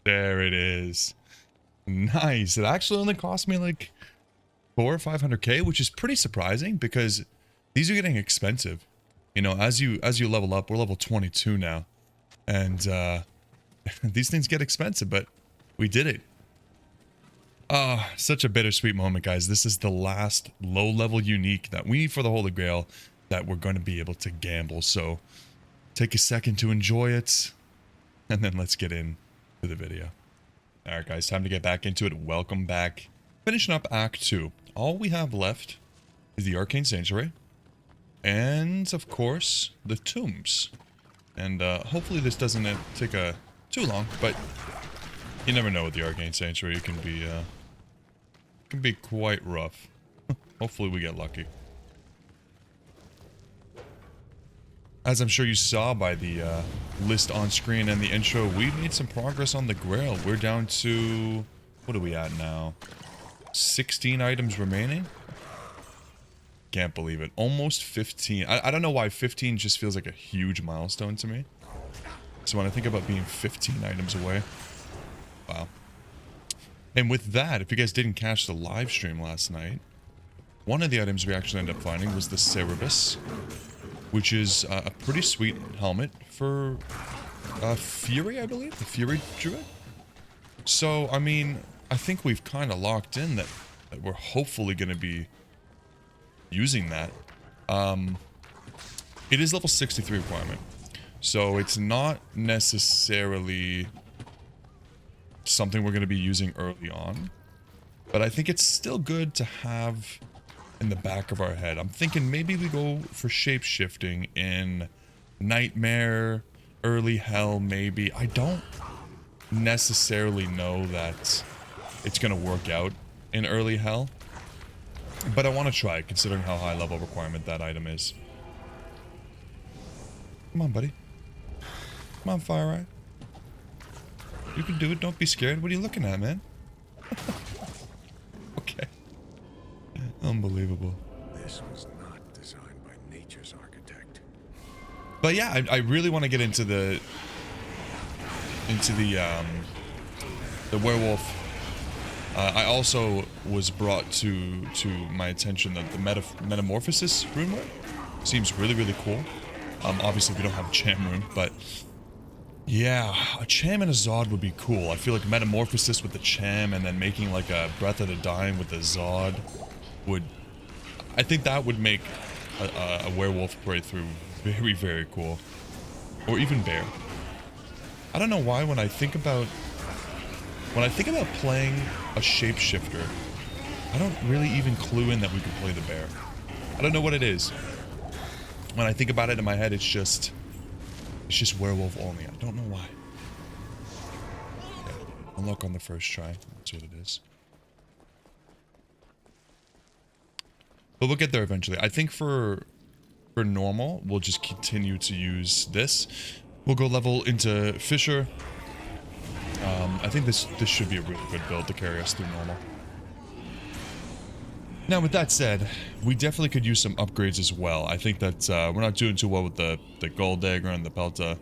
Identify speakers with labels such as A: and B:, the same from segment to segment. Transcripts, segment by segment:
A: There it is. Nice. It actually only cost me like 400 or 500k, which is pretty surprising because these are getting expensive. You know, as you level up, we're level 22 now, and these things get expensive, but we did it. Ah, such a bittersweet moment, guys. This is the last low-level unique that we need for the Holy Grail that we're going to be able to gamble. So take a second to enjoy it, and then let's get into the video. All right, guys, time to get back into it. Welcome back. Finishing up Act 2. All we have left is the Arcane Sanctuary, and of course, the tombs. And hopefully this doesn't take too long, but you never know with the Arcane Sanctuary. It can be quite rough. Hopefully we get lucky. As I'm sure you saw by the list on screen and the intro, we made some progress on the Grail. We're down to, what are we at now? 16 items remaining? Can't believe it. Almost 15. I don't know why 15 just feels like a huge milestone to me. So when I think about being 15 items away, wow. And with that, if you guys didn't catch the live stream last night, one of the items we actually ended up finding was the Cerebus, which is a pretty sweet helmet for Fury, I believe? The Fury Druid? So, I mean, I think we've kind of locked in that we're hopefully going to be using that. It is level 63 requirement, so it's not necessarily something we're going to be using early on, but I think it's still good to have in the back of our head. I'm thinking maybe we go for shape-shifting in Nightmare, early Hell maybe. I don't necessarily know that it's going to work out in early Hell, but I want to try, considering how high level requirement that item is. Come on, buddy. Come on, Fire Eye. You can do it. Don't be scared. What are you looking at, man? Okay. Unbelievable.
B: This was not designed by nature's architect.
A: But yeah, I really want to get into the werewolf. I also was brought to my attention that the Metamorphosis rune work seems really, really cool. Obviously we don't have a Cham rune, but yeah, a Cham and a Zod would be cool. I feel like Metamorphosis with the Cham and then making like a Breath of the Dying with the Zod would... I think that would make a werewolf breakthrough very, very cool. Or even bear. I don't know why when I think about playing a shapeshifter, I don't really even clue in that we could play the bear. I don't know what it is. When I think about it in my head, it's just werewolf only. I don't know why. Okay. Unlock on the first try. That's what it is. But we'll get there eventually. I think for normal, we'll just continue to use this. We'll go level into Fisher. I think this should be a really good build to carry us through normal. Now, with that said, we definitely could use some upgrades as well. I think that we're not doing too well with the Gold Dagger and the Pelta.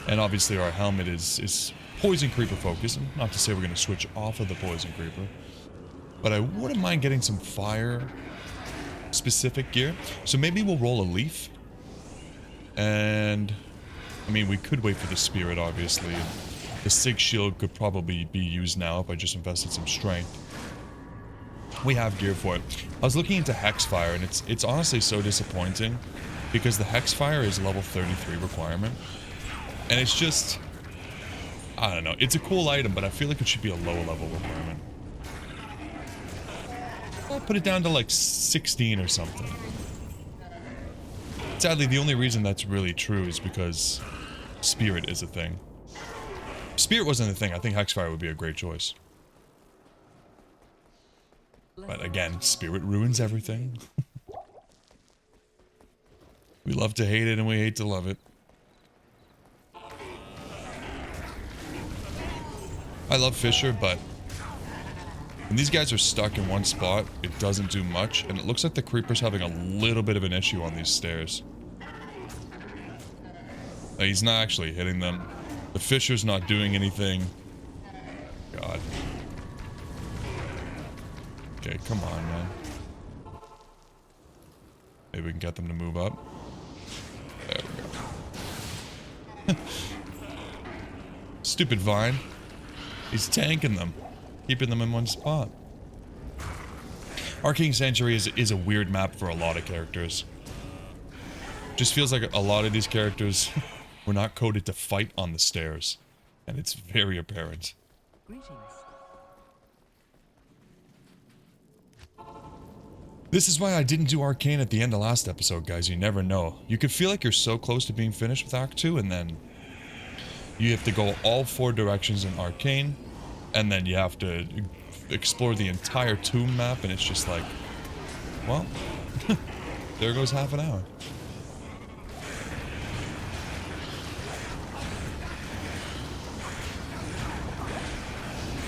A: And obviously our helmet is Poison Creeper focused. Not to say we're going to switch off of the Poison Creeper. But I wouldn't mind getting some fire specific gear. So maybe we'll roll a leaf. And I mean, we could wait for the Spirit, obviously. The Sig Shield could probably be used now if I just invested some strength. We have gear for it. I was looking into Hexfire, and it's honestly so disappointing because the Hexfire is level 33 requirement. And it's just, I don't know. It's a cool item, but I feel like it should be a low level requirement. I'll put it down to like 16 or something. Sadly, the only reason that's really true is because Spirit is a thing. If Spirit wasn't a thing, I think Hexfire would be a great choice. But again, Spirit ruins everything. We love to hate it and we hate to love it. I love Fisher, but when these guys are stuck in one spot, it doesn't do much, and it looks like the Creeper's having a little bit of an issue on these stairs. He's not actually hitting them. The Fisher's not doing anything. God. Okay, come on, man. Maybe we can get them to move up. There we go. Stupid Vine. He's tanking them. Keeping them in one spot. Arcane Sanctuary is a weird map for a lot of characters. Just feels like a lot of these characters were not coded to fight on the stairs. And it's very apparent.
C: Greetings.
A: This is why I didn't do Arcane at the end of last episode, guys. You never know. You could feel like you're so close to being finished with Act 2, and then you have to go all 4 directions in Arcane, and then you have to explore the entire tomb map, and it's just like, well, there goes half an hour.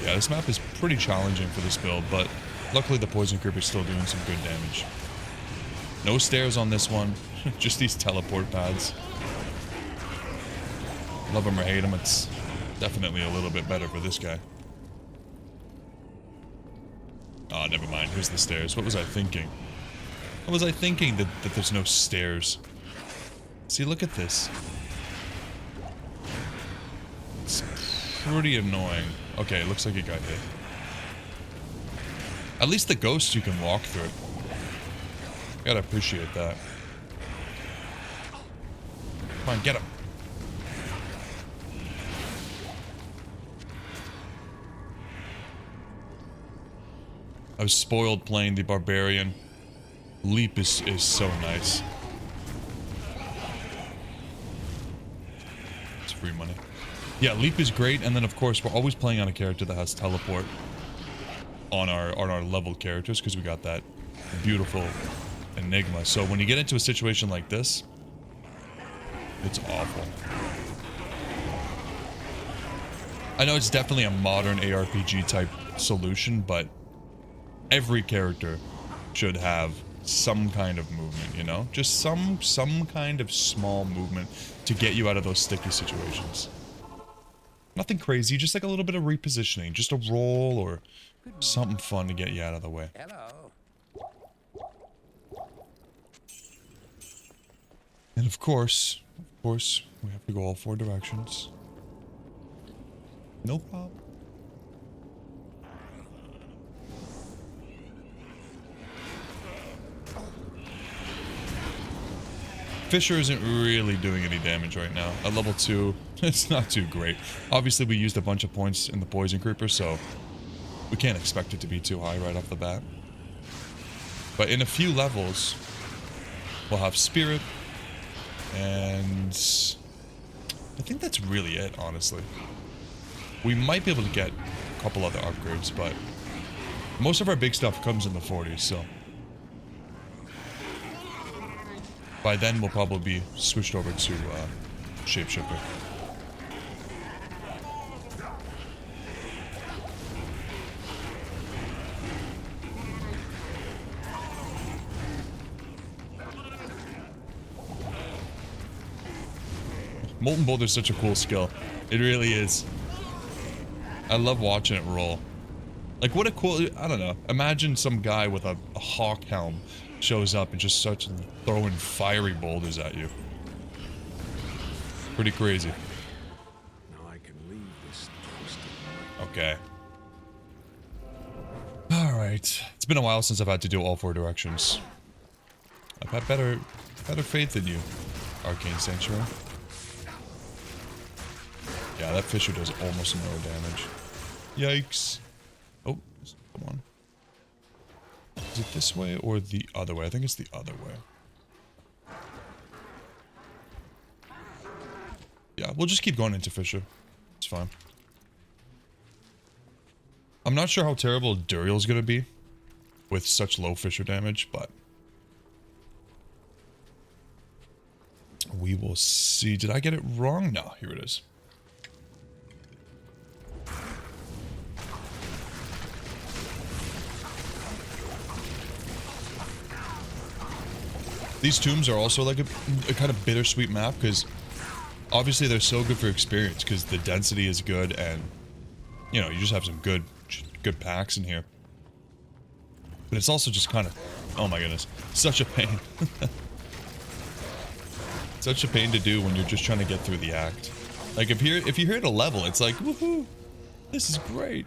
A: Yeah, this map is pretty challenging for this build, but luckily the Poison Creeper is still doing some good damage. No stairs on this one, just these teleport pads. Love him or hate him, it's definitely a little bit better for this guy. Oh, never mind, here's the stairs. What was I thinking? What was I thinking that there's no stairs? See, look at this. It's pretty annoying. Okay, looks like it got hit. At least the ghosts you can walk through. Gotta appreciate that. Come on, get him. I was spoiled playing the Barbarian. Leap is so nice. It's free money. Yeah, Leap is great, and then of course we're always playing on a character that has teleport on our leveled characters because we got that beautiful Enigma. So when you get into a situation like this, it's awful. I know it's definitely a modern ARPG type solution, but every character should have some kind of movement, you know? Just some kind of small movement to get you out of those sticky situations. Nothing crazy, just like a little bit of repositioning, just a roll or something fun to get you out of the way.
C: Hello.
A: And of course, we have to go all 4 directions. No problem. Fisher isn't really doing any damage right now. At level 2, it's not too great. Obviously, we used a bunch of points in the Poison Creeper, so we can't expect it to be too high right off the bat. But in a few levels, we'll have Spirit, and I think that's really it, honestly. We might be able to get a couple other upgrades, but most of our big stuff comes in the 40s, so by then we'll probably be switched over to Shapeshifter. Molten Boulder is such a cool skill. It really is. I love watching it roll. Like, what a cool... I don't know. Imagine some guy with a hawk helm shows up and just starts throwing fiery boulders at you. Pretty crazy.
B: Now I can leave this twisted.
A: Okay. Alright. It's been a while since I've had to do all 4 directions. I've had better faith in you, Arcane Sanctuary. Yeah, that Fisher does almost no damage. Yikes. Oh, come on. Is it this way or the other way? I think it's the other way. Yeah, we'll just keep going into Fisher. It's fine. I'm not sure how terrible Duriel's gonna be with such low Fisher damage, but we will see. Did I get it wrong? No, here it is. These tombs are also like a kind of bittersweet map because obviously they're so good for experience because the density is good and you know, you just have some good packs in here. But it's also just kind of, oh my goodness, such a pain. Such a pain to do when you're just trying to get through the act. Like if you're here at a level, it's like, woohoo, this is great.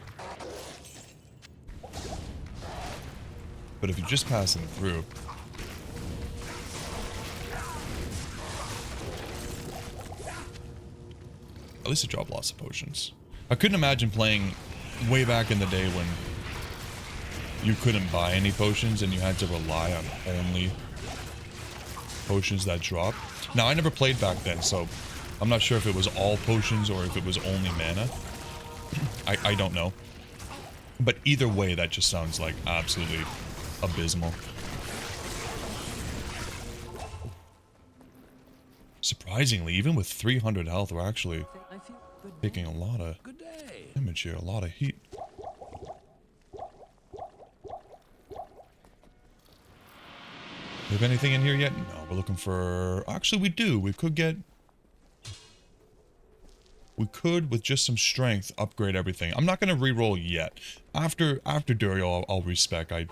A: But if you're just passing through, at least I drop lots of potions. I couldn't imagine playing way back in the day when you couldn't buy any potions and you had to rely on only potions that drop. Now, I never played back then, so I'm not sure if it was all potions or if it was only mana. I don't know. But either way, that just sounds like absolutely abysmal. Surprisingly, even with 300 health, we're actually taking a lot of damage here, a lot of heat. Do we have anything in here yet? No, we're looking for... Actually, we do. We could get... We could, with just some strength, upgrade everything. I'm not going to re-roll yet. After Durio, I'll respec. I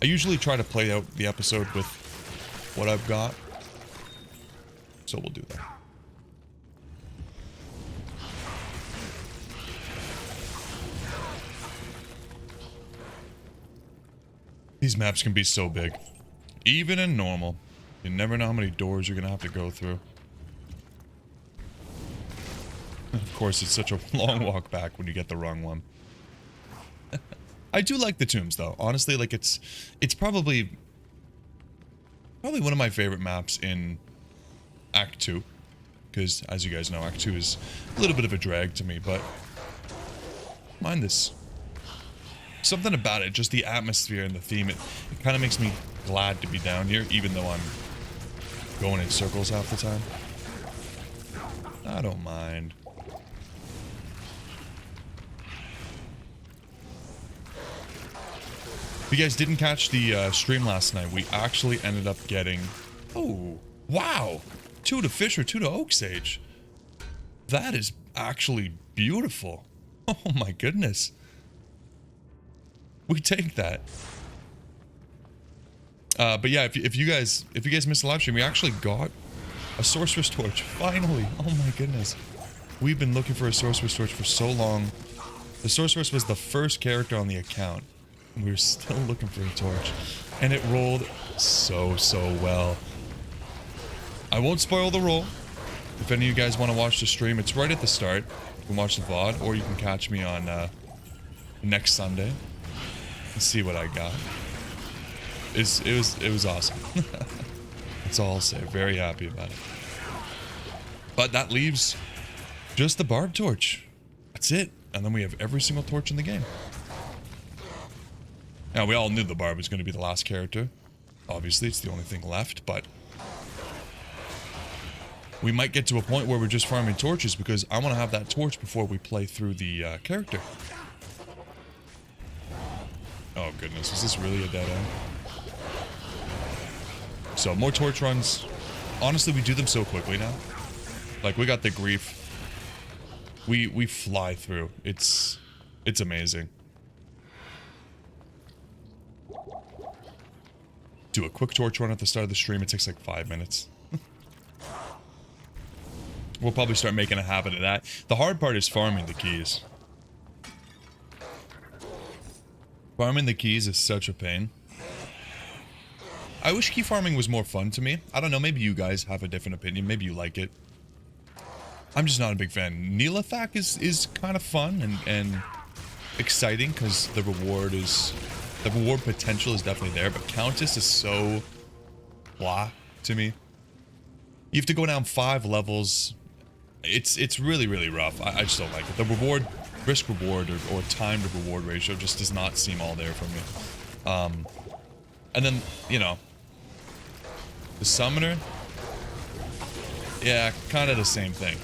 A: usually try to play out the episode with what I've got. So we'll do that. These maps can be so big. Even in normal. You never know how many doors you're going to have to go through. And of course, it's such a long walk back when you get the wrong one. I do like the tombs, though. Honestly, like, it's probably one of my favorite maps in Act 2. Because, as you guys know, Act 2 is a little bit of a drag to me, but... Mind this. Something about it, just the atmosphere and the theme, it kind of makes me glad to be down here, even though I'm going in circles half the time. I don't mind. If you guys didn't catch the stream last night, we actually ended up getting... Oh, wow! 2 to Fisher, 2 to Oak Sage. That is actually beautiful. Oh my goodness. We take that. But yeah, if you guys missed the live stream, we actually got a Sorcerer's Torch. Finally. Oh my goodness. We've been looking for a Sorcerer's Torch for so long. The Sorceress was the first character on the account. And we were still looking for a torch. And it rolled so well. I won't spoil the roll. If any of you guys want to watch the stream, it's right at the start. You can watch the VOD, or you can catch me on next Sunday. See what I got. It was awesome. That's all I'll say. Very happy about it. But that leaves just the Barb Torch. That's it. And then we have every single torch in the game. Now, we all knew the Barb was going to be the last character. Obviously, it's the only thing left, but... We might get to a point where we're just farming torches, because I want to have that torch before we play through the character. Oh goodness, is this really a dead end? So, more torch runs. Honestly, we do them so quickly now. Like, we got the grief. We fly through. It's amazing. Do a quick torch run at the start of the stream. It takes like 5 minutes. We'll probably start making a habit of that. The hard part is farming the keys. Farming the keys is such a pain. I wish key farming was more fun to me. I don't know, maybe you guys have a different opinion. Maybe you like it. I'm just not a big fan. Neelathak is kind of fun and exciting because the reward potential is definitely there, but Countess is so blah to me. You have to go down 5 levels. It's really rough. I just don't like it. The risk reward or time to reward ratio just does not seem all there for me. And then, you know, the summoner, yeah, kind of the same thing.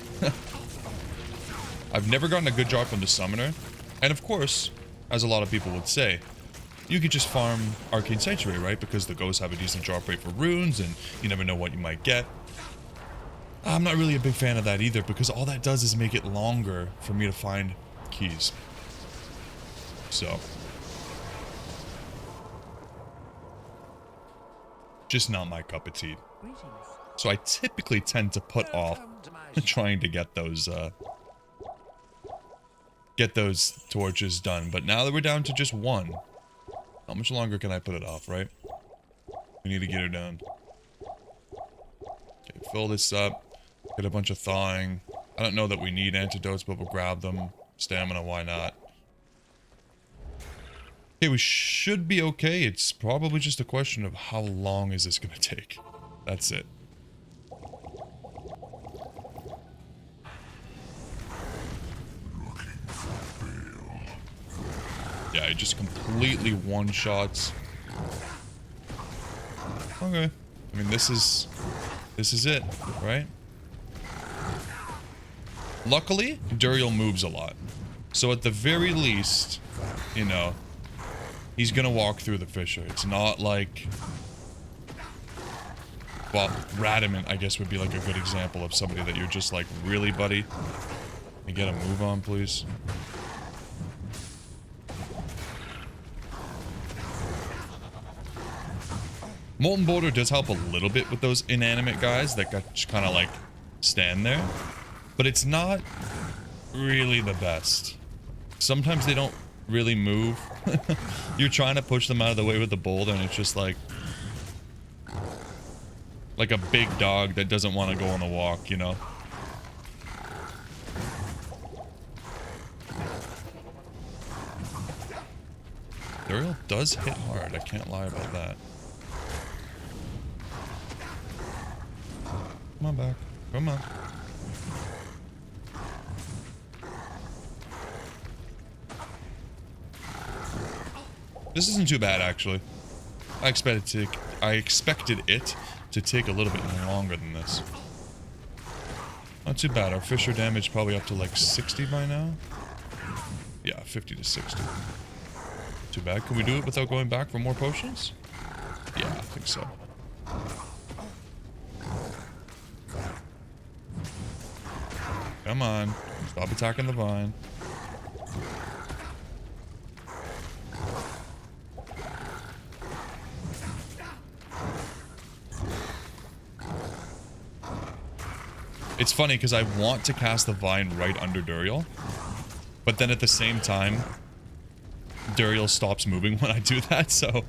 A: I've never gotten a good drop from the summoner, and of course, as a lot of people would say, you could just farm Arcane Sanctuary, right? Because the ghosts have a decent drop rate for runes, and you never know what you might get. I'm not really a big fan of that either, because all that does is make it longer for me to find keys. So just not my cup of tea. So I typically tend to put off trying to get those torches done. But now that we're down to just one, how much longer can I put it off, right? We need to get her done. Okay, fill this up. Get a bunch of thawing. I don't know that we need antidotes, but we'll grab them. Stamina, why not? Okay, we should be okay. It's probably just a question of how long is this gonna take. That's it. Yeah, it just completely one-shots. Okay. I mean, this is it, right? Luckily, Duriel moves a lot. So at the very least, you know, he's gonna walk through the fissure. It's not like... Well, Radamant, I guess, would be like a good example of somebody that you're just like, really, buddy? Can you get a move on, please? Molten Boulder does help a little bit with those inanimate guys that just kind of like stand there. But it's not really the best. Sometimes they don't really move. You're trying to push them out of the way with the boulder and it's just like a big dog that doesn't want to go on the walk, you know? Duriel does hit hard, I can't lie about that. Come on back. Come on. This isn't too bad, actually. I expected it to take a little bit longer than this. Not too bad. Our fissure damage probably up to like 60 by now. Yeah, 50 to 60. Too bad. Can we do it without going back for more potions? Yeah, I think so. Come on. Stop attacking the vine. It's funny because I want to cast the vine right under Duriel, but then at the same time, Duriel stops moving when I do that, so...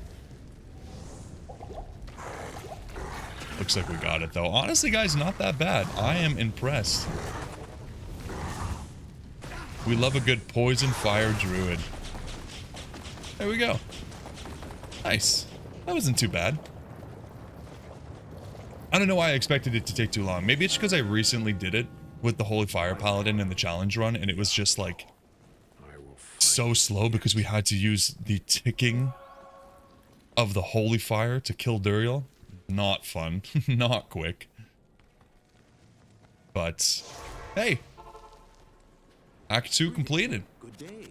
A: Looks like we got it, though. Honestly, guys, not that bad. I am impressed. We love a good poison fire druid. There we go. Nice. That wasn't too bad. I don't know why I expected it to take too long. Maybe it's because I recently did it with the Holy Fire Paladin in the challenge run, and it was just like so slow because we had to use the ticking of the Holy Fire to kill Duriel. Not fun. Not quick. But hey, Act 2 completed.
B: Good day.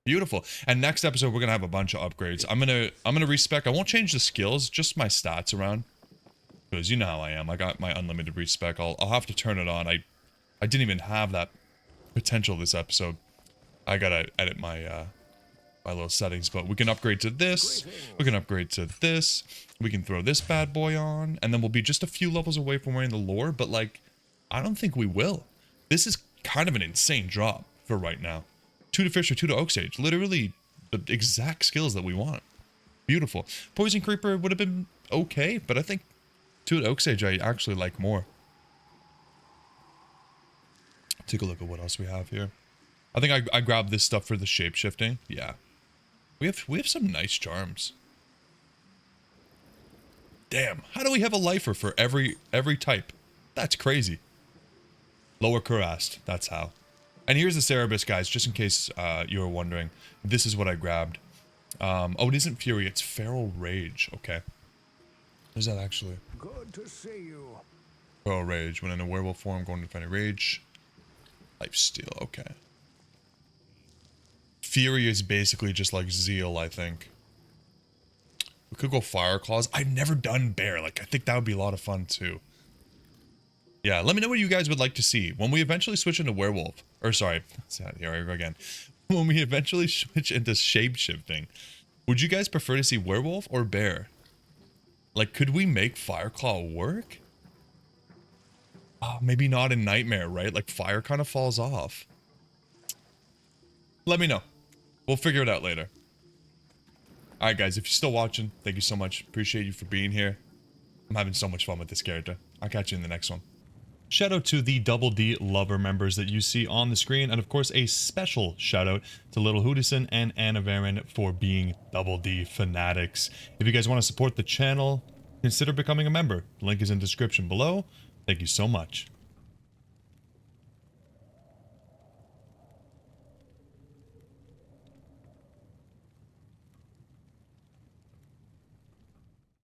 A: Beautiful. And next episode we're gonna have a bunch of upgrades. I'm gonna respec. I won't change the skills, just my stats around. Because you know how I am. I got my unlimited respec. I'll have to turn it on. I didn't even have that potential this episode. I gotta edit my my little settings, but we can upgrade to this. We can upgrade to this. We can throw this bad boy on, and then we'll be just a few levels away from wearing the lore. But like, I don't think we will. This is kind of an insane drop for right now. 2 to Fisher, 2 to Oak Sage. Literally the exact skills that we want. Beautiful. Poison Creeper would have been okay, but I think 2 to Oak Sage I actually like more. Take a look at what else we have here. I think I grabbed this stuff for the shape-shifting. Yeah. We have some nice charms. Damn, how do we have a lifer for every type? That's crazy. Lower Kurast, that's how. And here's the Cerebus, guys, just in case you were wondering. This is what I grabbed. Oh, it isn't Fury, it's Feral Rage. Okay. What is that actually?
B: Good to see you.
A: Feral Rage. When in a werewolf form, going to find a rage. Lifesteal, okay. Fury is basically just like Zeal, I think. We could go Fire Claws. I've never done Bear. Like, I think that would be a lot of fun, too. Yeah, let me know what you guys would like to see. When we eventually switch into Werewolf. Or, sorry. Here I go again. when we eventually switch into shape-shifting, would you guys prefer to see werewolf or bear? Like, could we make Fireclaw work? Oh, maybe not in Nightmare, right? Like, fire kind of falls off. Let me know. We'll figure it out later. Alright, guys, if you're still watching, thank you so much. Appreciate you for being here. I'm having so much fun with this character. I'll catch you in the next one. Shout out to the Double D lover members that you see on the screen, and of course a special shout out to Little Hoodison and Anna Varen for being Double D fanatics. If you guys want to support the channel, consider becoming a member. The link is in the description below. Thank you so much.